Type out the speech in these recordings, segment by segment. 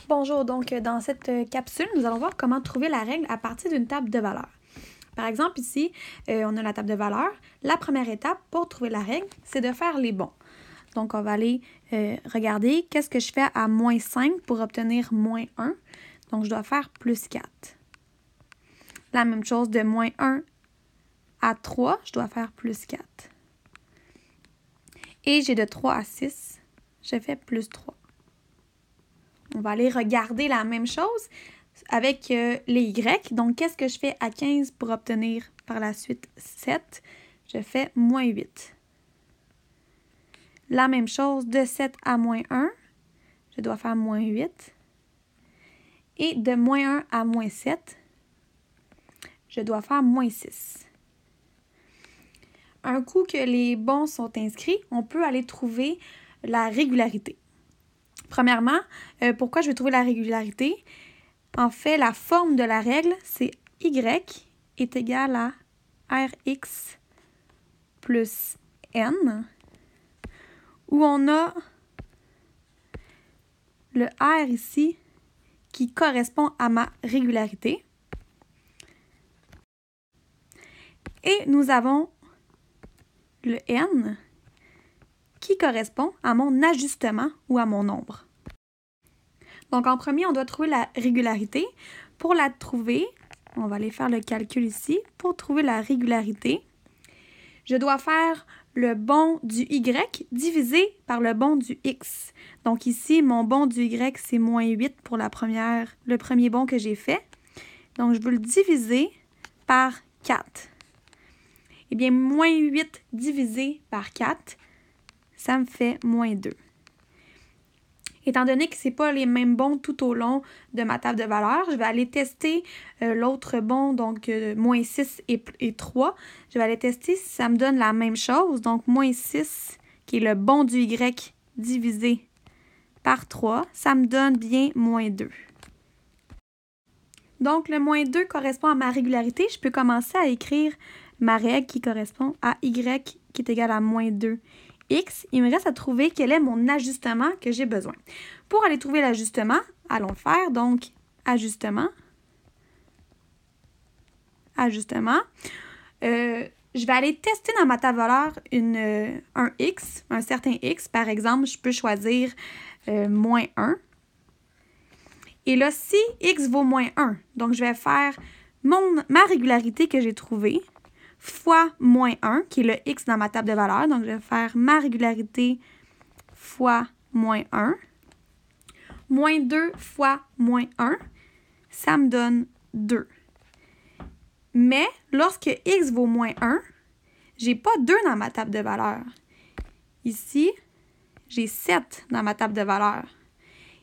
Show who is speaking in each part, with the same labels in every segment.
Speaker 1: Bonjour, donc dans cette capsule, nous allons voir comment trouver la règle à partir d'une table de valeurs. Par exemple, ici, on a la table de valeurs. La première étape pour trouver la règle, c'est de faire les bons. Donc, on va aller regarder qu'est-ce que je fais à moins 5 pour obtenir moins 1. Donc, je dois faire plus 4. La même chose de moins 1 à 3, je dois faire plus 4. Et j'ai de 3 à 6, je fais plus 3. On va aller regarder la même chose avec les Y. Donc, qu'est-ce que je fais à 15 pour obtenir par la suite 7? Je fais moins 8. La même chose de 7 à moins 1, je dois faire moins 8. Et de moins 1 à moins 7, je dois faire moins 6. Un coup que les bons sont inscrits, on peut aller trouver la régularité. Premièrement, pourquoi je vais trouver la régularité? En fait, la forme de la règle, c'est Y est égal à Rx plus N, où on a le R ici qui correspond à ma régularité. Et nous avons le N qui correspond à mon ajustement ou à mon nombre. Donc, en premier, on doit trouver la régularité. Pour la trouver, on va aller faire le calcul ici. Pour trouver la régularité, je dois faire le bon du Y divisé par le bon du X. Donc ici, mon bon du Y, c'est moins 8 pour le premier bon que j'ai fait. Donc, je veux le diviser par 4. Eh bien, moins 8 divisé par 4, ça me fait moins 2. Étant donné que ce n'est pas les mêmes bons tout au long de ma table de valeurs, je vais aller tester l'autre bon, donc moins 6 et 3. Je vais aller tester si ça me donne la même chose. Donc, moins 6, qui est le bon du Y divisé par 3, ça me donne bien moins 2. Donc, le moins 2 correspond à ma régularité. Je peux commencer à écrire ma règle qui correspond à Y qui est égal à moins 2. X, il me reste à trouver quel est mon ajustement que j'ai besoin. Pour aller trouver l'ajustement, allons le faire. Donc, ajustement. Je vais aller tester dans ma table de valeurs un X, un certain X. Par exemple, je peux choisir moins 1. Et là, si X vaut moins 1, donc je vais faire ma régularité que j'ai trouvée fois moins 1, qui est le X dans ma table de valeurs. Donc, je vais faire ma régularité fois moins 1. Moins 2 fois moins 1, ça me donne 2. Mais, lorsque X vaut moins 1, je n'ai pas 2 dans ma table de valeurs. Ici, j'ai 7 dans ma table de valeurs.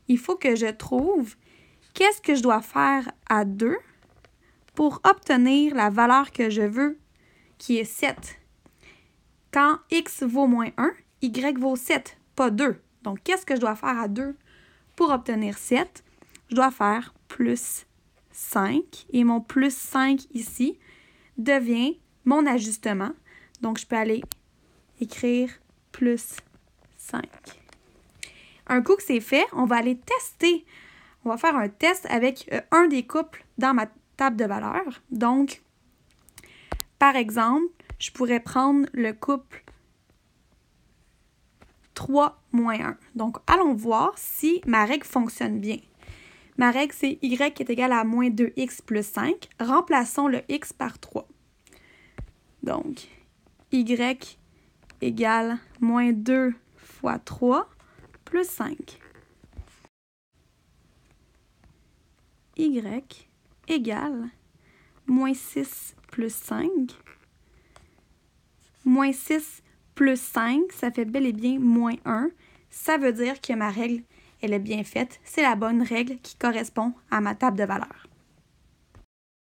Speaker 1: Il faut que je trouve qu'est-ce que je dois faire à 2 pour obtenir la valeur que je veux, qui est 7. Quand X vaut moins 1, Y vaut 7, pas 2. Donc, qu'est-ce que je dois faire à 2 pour obtenir 7? Je dois faire plus 5. Et mon plus 5 ici devient mon ajustement. Donc, je peux aller écrire plus 5. Un coup que c'est fait, on va aller tester. On va faire un test avec un des couples dans ma table de valeurs. Donc, par exemple, je pourrais prendre le couple 3 moins 1. Donc, allons voir si ma règle fonctionne bien. Ma règle, c'est Y est égal à moins 2X plus 5. Remplaçons le X par 3. Donc, Y égale moins 2 fois 3 plus 5. Y égale moins 6 plus 5. Moins 6 plus 5, ça fait bel et bien moins 1. Ça veut dire que ma règle, elle est bien faite. C'est la bonne règle qui correspond à ma table de valeurs.